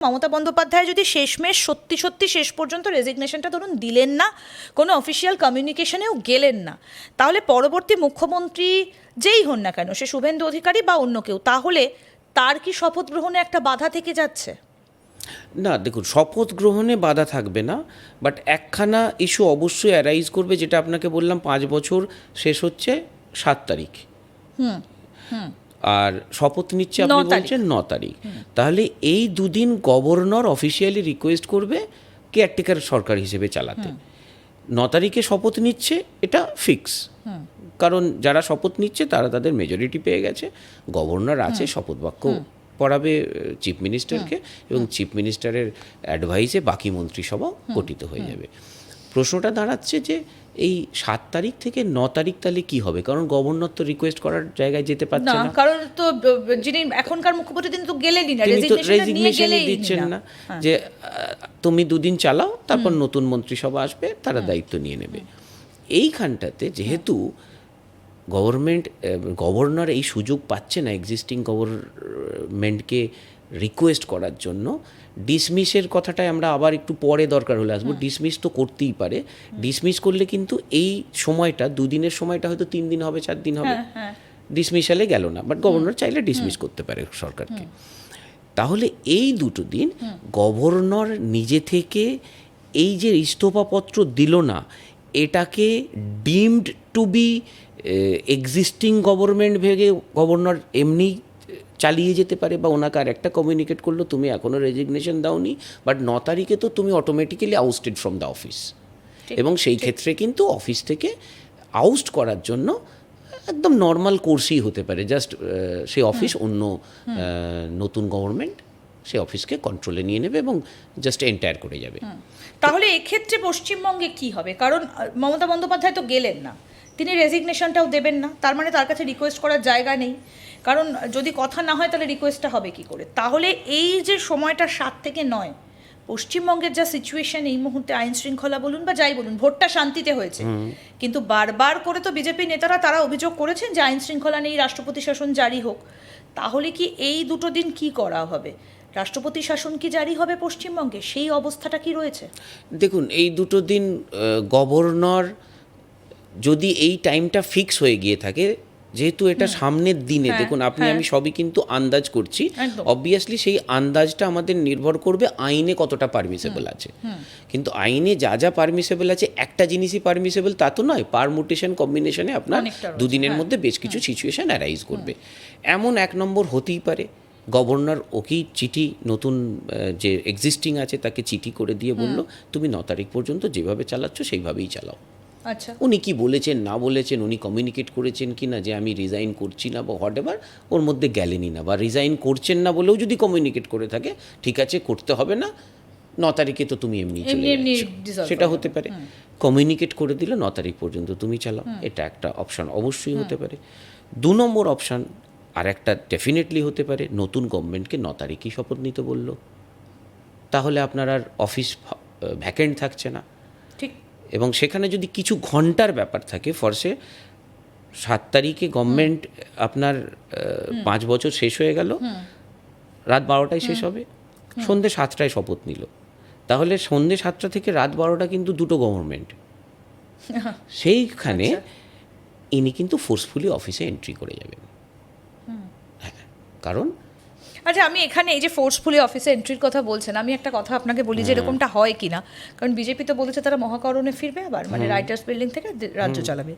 মমতা বন্দ্যোপাধ্যায় যদি শেষমেশ সত্যি সত্যি শেষ পর্যন্ত রেজিগনেশনটা ধরুন দিলেন না, কোনো অফিসিয়াল কমিউনিকেশনেও গেলেন না, তাহলে পরবর্তী মুখ্যমন্ত্রী যেই হন না কেন, সে শুভেন্দু অধিকারী বা অন্য কেউ, তাহলে তার কি শপথ গ্রহণে একটা বাধা থেকে যাচ্ছে? না, দেখুন, শপথ গ্রহণে বাধা থাকবে না, বাট একখানা ইস্যু অবশ্যই অ্যারাইজ করবে, যেটা আপনাকে বললাম 5 বছর শেষ হচ্ছে 7 তারিখ, আর শপথ নিচ্ছে আপনি বলছেন 9 তারিখ। তাহলে এই দুদিন গভর্নর অফিসিয়ালি রিকোয়েস্ট করবে কেয়ারটেকার সরকার হিসেবে চালাতে। 9 তারিখে শপথ নিচ্ছে, এটা ফিক্স, কারণ যারা শপথ নিচ্ছে তারা তাদের মেজরিটি পেয়ে গেছে, গভর্নর আছে, শপথ বাক্য পড়াবে চিফ মিনিস্টারকে, এবং চিফ মিনিস্টারের অ্যাডভাইসে বাকি মন্ত্রিসভা গঠিত হয়ে যাবে। প্রশ্নটা দাঁড়াচ্ছে যে এই 7 তারিখ থেকে 9 তারিখ তাহলে কি হবে, কারণ গভর্নর তো রিকোয়েস্ট করার জায়গায় যেতে পারছে না, কারণ তো যিনি এখনকার মুখ্যমন্ত্রী তিনি তো গেলেনই না, তিনি তো রেজিগনেশনই দিচ্ছেন না, যে তুমি দুদিন চালাও, তারপর নতুন মন্ত্রিসভা আসবে, তারা দায়িত্ব নিয়ে নেবে। এইখানটাতে যেহেতু গভর্নর এই সুযোগ পাচ্ছে না এক্সিস্টিং গভর্নমেন্টকে রিকোয়েস্ট করার জন্য, ডিসমিসের কথাটাই আমরা আবার একটু পরে দরকার হলে আসবো। ডিসমিস তো করতেই পারে, ডিসমিস করলে কিন্তু এই সময়টা, দুদিনের সময়টা হয়তো 3 দিন হবে, 4 দিন হবে, ডিসমিসালে গেল না, বাট গভর্নর চাইলে ডিসমিস করতে পারে সরকারকে। তাহলে এই দুটো দিন গভর্নর নিজে থেকে এই যে ইস্তফাপত্র দিল না, এটাকে deemed to be existing government ভেবে গভর্নর এমনি চালিয়ে যেতে পারে, বা ওনাকে আর একটা কমিউনিকেট করলো, তুমি এখনও রেজিগনেশন দাওনি, বাট 9 তারিখে তো তুমি automatically ousted from the office, এবং সেই ক্ষেত্রে কিন্তু অফিস থেকে আউস্ট করার জন্য একদম নর্মাল কোর্সই হতে পারে, জাস্ট সেই অফিস অন্য নতুন গভর্নমেন্ট সেই অফিসকে কন্ট্রোলে নিয়ে নেবে এবং জাস্ট এন্টায়ার করে যাবে। তাহলে এক্ষেত্রে পশ্চিমবঙ্গে কি হবে? কারণ মমতা বন্দ্যোপাধ্যায় তো গেলেন না, তিনি রেজিগনেশনটাও দেবেন না, তার মানে তার কাছে রিকোয়েস্ট করার জায়গা নেই, কারণ যদি কথা না হয় তাহলে রিকোয়েস্টটা হবে কি করে? তাহলে এই যে সময়টা 7 থেকে 9, পশ্চিমবঙ্গের যা সিচুয়েশন এই মুহূর্তে, আইন শৃঙ্খলা বলুন বা যাই বলুন, ভোটটা শান্তিতে হয়েছে, কিন্তু বারবার করে তো বিজেপি নেতারা তারা অভিযোগ করেছেন যে আইন শৃঙ্খলা নেই, রাষ্ট্রপতি শাসন জারি হোক। তাহলে কি এই দুটো দিন কি করা হবে? রাষ্ট্রপতি শাসন কি জারি হবে পশ্চিমবঙ্গে? সেই অবস্থাটা কি রয়েছে? দেখুন, এই দুটো দিন গভর্নর যদি এই টাইমটা ফিক্স হয়ে গিয়ে থাকে, যেহেতু এটা সামনের দিনে, দেখুন আপনি আমি সবই কিন্তু আন্দাজ করছি, অবভিয়াসলি সেই আন্দাজটা আমাদের নির্ভর করবে আইনে কতটা পারমিসেবল আছে, কিন্তু আইনে যা যা পারমিসেবল আছে, একটা জিনিসই পারমিসেবল তা তো নয়, পারমুটেশন কম্বিনেশনে আপনার দুদিনের মধ্যে বেশ কিছু সিচুয়েশন অ্যারাইজ করবে। এমন 1 নম্বর হতেই পারে গভর্নর ওকেই চিঠি, নতুন যে এক্সিস্টিং আছে তাকে চিঠি করে দিয়ে বলল, তুমি 9 তারিখ পর্যন্ত যেভাবে চালাচ্ছ সেইভাবেই চালাও। আচ্ছা, উনি কি বলেছেন না বলেছেন, উনি কমিউনিকেট করেছেন কি না যে আমি রিজাইন করছি না বা হোয়াট এভার, ওর মধ্যে গেলেনই না, বা রিজাইন করছেন না বলেও যদি কমিউনিকেট করে থাকে, ঠিক আছে করতে হবে না, 9 তারিখে তো তুমি এমনি চলে যাচ্ছ, সেটা হতে পারে। কমিউনিকেট করে দিল 9 তারিখ পর্যন্ত তুমি চালাও, এটা একটা অপশান অবশ্যই হতে পারে। 2 নম্বর অপশান আর একটা ডেফিনেটলি হতে পারে, নতুন গভর্নমেন্টকে 9 তারিখেই শপথ নিতে বলল, তাহলে আপনার আর অফিস ভ্যাকেন্ট থাকছে না, ঠিক, এবং সেখানে যদি কিছু ঘন্টার ব্যাপার থাকে, ফরসে 7 তারিখে গভর্নমেন্ট আপনার 5 বছর শেষ হয়ে গেল, রাত 12টায় শেষ হবে, সন্ধ্যে 7টায় শপথ নিল, তাহলে সন্ধ্যে 7টা থেকে রাত 12টা কিন্তু দুটো গভর্নমেন্ট, সেইখানে ইনি কিন্তু ফোর্সফুলি অফিসে এন্ট্রি করে যাবেন। হ্যাঁ, কারণ আচ্ছা, আমি এখানে এই যে ফোর্সফুলি অফিসে এন্ট্রির কথা বলছেন, আমি একটা কথা আপনাকে বলি যে এরকমটা হয় কি না, কারণ বিজেপি তো বলেছে তারা মহাকরণে ফিরবে আবার, মানে রাইটার্স বিল্ডিং থেকে রাজ্য চালাবে।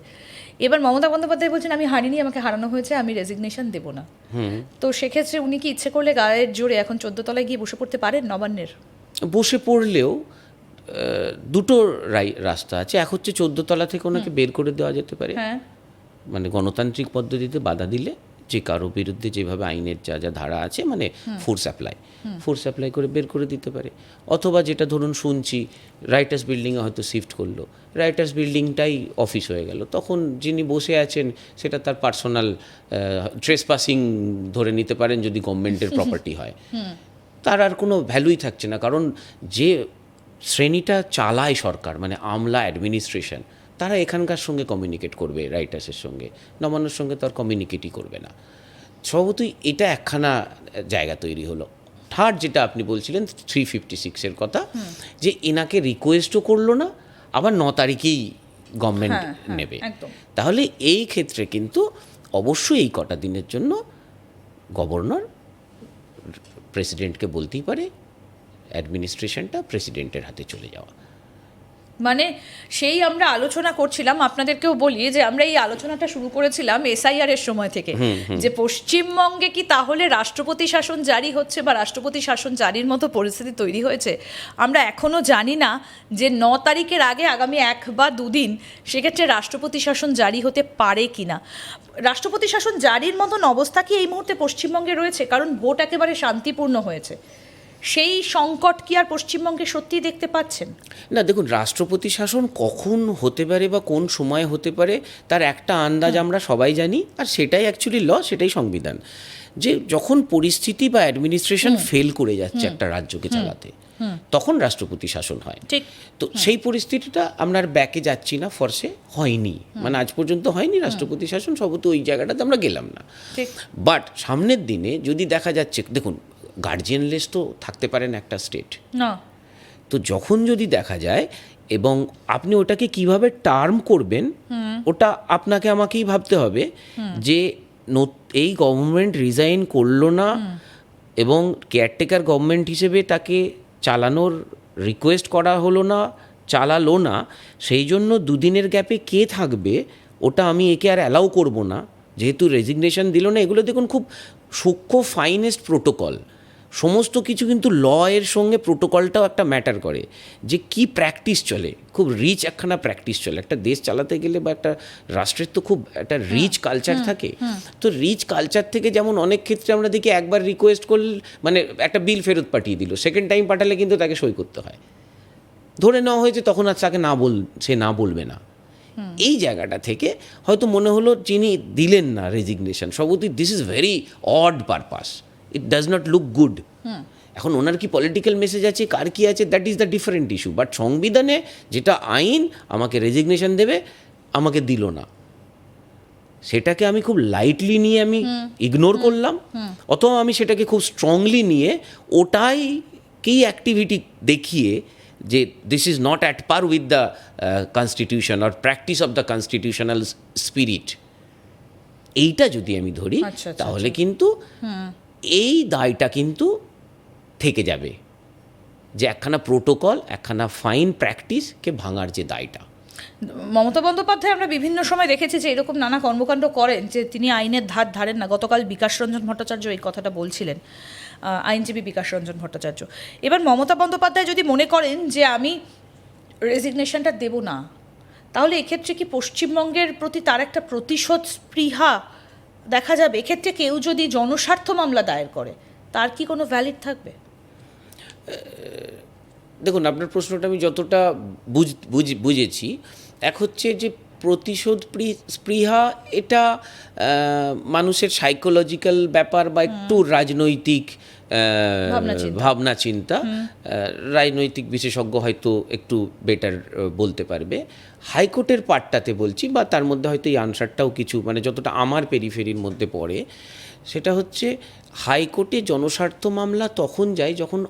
এবার মমতা বন্দ্যোপাধ্যায় বলছেন আমি হারিনি, আমাকে হারানো হয়েছে, আমি রেজিগনেশন দেবো না। তো সেক্ষেত্রে উনি কি ইচ্ছে করলে গায়ের জোরে এখন 14 তলায় গিয়ে বসে পড়তে পারেন নবান্নের? বসে পড়লেও দুটো রাস্তা আছে, এক হচ্ছে 14 তলা থেকে ওনাকে বের করে দেওয়া যেতে পারে, মানে গণতান্ত্রিক পদ্ধতিতে বাধা দিলে, যে কারো বিরুদ্ধে যেভাবে আইনের যা যা ধারা আছে, মানে ফোর্স অ্যাপ্লাই করে বের করে দিতে পারে। অথবা যেটা ধরুন শুনছি, রাইটার্স বিল্ডিংয়ে হয়তো শিফট করলো, রাইটার্স বিল্ডিংটাই অফিস হয়ে গেল, তখন যিনি বসে আছেন সেটা তার পার্সোনাল ট্রেসপাসিং ধরে নিতে পারেন, যদি গভর্নমেন্টের প্রপার্টি হয়, তার আর কোনো ভ্যালুই থাকছে না, কারণ যে শ্রেণীটা চালায় সরকার, মানে আমলা অ্যাডমিনিস্ট্রেশন, তারা এখানকার সঙ্গে কমিউনিকেট করবে, রাইটার্সের সঙ্গে, নবান্নর সঙ্গে তো আর কমিউনিকেটই করবে না। স্বভাবতই এটা একখানা জায়গা তৈরি হলো। থার্ড যেটা আপনি বলছিলেন 356-এর কথা, যে এনাকে রিকোয়েস্টও করলো না, আবার 9 তারিখেই গভর্নমেন্ট নেবে। একদম। তাহলে এই ক্ষেত্রে কিন্তু অবশ্যই এই কটা দিনের জন্য গভর্নর প্রেসিডেন্টকে বলতেই পারে অ্যাডমিনিস্ট্রেশনটা প্রেসিডেন্টের হাতে চলে যাওয়া। মানে সেই আমরা আলোচনা করছিলাম, আপনাদেরকেও বলি যে আমরা এই আলোচনাটা শুরু করেছিলাম এসআইআর এর সময় থেকে, যে পশ্চিমবঙ্গে কি তাহলে রাষ্ট্রপতি শাসন জারি হচ্ছে বা রাষ্ট্রপতি শাসন জারির মতো পরিস্থিতি তৈরি হয়েছে। আমরা এখনও জানি না যে 9 তারিখের আগে আগামী 1 বা 2 দিন সেক্ষেত্রে রাষ্ট্রপতি শাসন জারি হতে পারে কি না। রাষ্ট্রপতি শাসন জারির মতন অবস্থা কি এই মুহূর্তে পশ্চিমবঙ্গে রয়েছে? কারণ ভোট একেবারে শান্তিপূর্ণ হয়েছে, সেই সংকট কি আর পশ্চিমবঙ্গে সত্যিই দেখতে পাচ্ছেন? না, দেখুন, রাষ্ট্রপতি শাসন কখন হতে পারে বা কোন সময় হতে পারে তার একটা আন্দাজ আমরা সবাই জানি, আর সেটাই অ্যাকচুয়ালি ল, সেটাই সংবিধান। যে যখন পরিস্থিতি বা অ্যাডমিনিস্ট্রেশন ফেল করে যাচ্ছে একটা রাজ্যকে চালাতে, তখন রাষ্ট্রপতি শাসন হয়। ঠিক। তো সেই পরিস্থিতিটা আমরা আর ব্যাকে যাচ্ছি না, ফর্সে হয়নি, মানে আজ পর্যন্ত হয়নি রাষ্ট্রপতি শাসন, সবত ওই জায়গাটাতে আমরা গেলাম না। ঠিক। বাট সামনের দিনে যদি দেখা যাচ্ছে, দেখুন, গার্জিয়ানলেস তো থাকতে পারেন একটা স্টেট, না। তো যখন যদি দেখা যায়, এবং আপনি ওটাকে কিভাবে টার্ম করবেন ওটা আপনাকে আমাকেই ভাবতে হবে, যে এই গভর্নমেন্ট রিজাইন করলো না এবং কেয়ারটেকার গভর্নমেন্ট হিসেবে তাকে চালানোর রিকোয়েস্ট করা হলো না, চালালো না, সেই জন্য 2 দিনের গ্যাপে কে থাকবে ওটা আমি একে আর অ্যালাউ করব না, যেহেতু রেজিগনেশন দিল না। এগুলো দেখুন খুব সূক্ষ্ম ফাইনেস্ট প্রোটোকল, সমস্ত কিছু কিন্তু ল এর সঙ্গে প্রোটোকলটাও একটা ম্যাটার করে, যে কি প্র্যাকটিস চলে, খুব রিচ একখানা প্র্যাকটিস চলে একটা দেশ চালাতে গেলে, বা একটা রাষ্ট্রের তো খুব একটা রিচ কালচার থাকে। তো রিচ কালচার থেকে যেমন অনেক ক্ষেত্রে আমরা দেখি একবার রিকোয়েস্ট করলে, মানে একটা বিল ফেরত পাঠিয়ে দিল, সেকেন্ড টাইম পাঠালে কিন্তু তাকে সই করতে হয়, ধরে নেওয়া হয়েছে, তখন আর তাকে সে না বলবে না। এই জায়গাটা থেকে হয়তো মনে হলো যিনি দিলেন না রেজিগনেশন, সবতি this is very odd purpose, it does not look good. এখন ওনার কি পলিটিক্যাল মেসেজ আছে, কার কি আছে, that is the different issue. But সংবিধানে যেটা আইন, আমাকে রেজিগনেশন দেবে, আমাকে দিল না, সেটাকে আমি খুব লাইটলি নিয়ে আমি ইগনোর করলাম, অথবা আমি সেটাকে খুব স্ট্রংলি নিয়ে ওটাই কি অ্যাক্টিভিটি দেখিয়ে যে this is not at per with the constitution or practice of the constitutional spirit, এইটা যদি আমি ধরি, তাহলে কিন্তু এই দায়টা কিন্তু থেকে যাবে, যে একখানা প্রোটোকল, একখানা ফাইন প্র্যাকটিসকে ভাঙার যে দায়টা। মমতা বন্দ্যোপাধ্যায় আমরা বিভিন্ন সময় দেখেছি যে এরকম নানা কর্মকাণ্ড করেন, যে তিনি আইনের ধার ধারেন না। গতকাল বিকাশ রঞ্জন ভট্টাচার্য এই কথাটা বলছিলেন, আইনজীবী বিকাশ রঞ্জন ভট্টাচার্য। এবার মমতা বন্দ্যোপাধ্যায় যদি মনে করেন যে আমি রেজিগনেশনটা দেব না, তাহলে এক্ষেত্রে কি পশ্চিমবঙ্গের প্রতি তার একটা প্রতিশোধ স্পৃহা দেখা যাবে? এক্ষেত্রে কেউ যদি জনস্বার্থ মামলা দায়ের করে, তার কি কোনো ভ্যালিড থাকবে? দেখুন, আপনার প্রশ্নটা আমি যতটা বুঝেছি, এক হচ্ছে যে প্রতিশোধ স্পৃহা, এটা মানুষের সাইকোলজিক্যাল ব্যাপার বা একটু রাজনৈতিক ভাবনা চিন্তা, রাজনৈতিক বিশেষজ্ঞ হয়তো একটু বেটার বলতে পারবে। হাইকোর্টের পার্টটাতে বলছি, বা তার মধ্যে হয়তো এই আনসারটাও কিছু, মানে যতটা আমার পেরিফেরির মধ্যে পড়ে, সেটা হচ্ছে হাইকোর্টে জনস্বার্থ মামলা তখন যায় যখন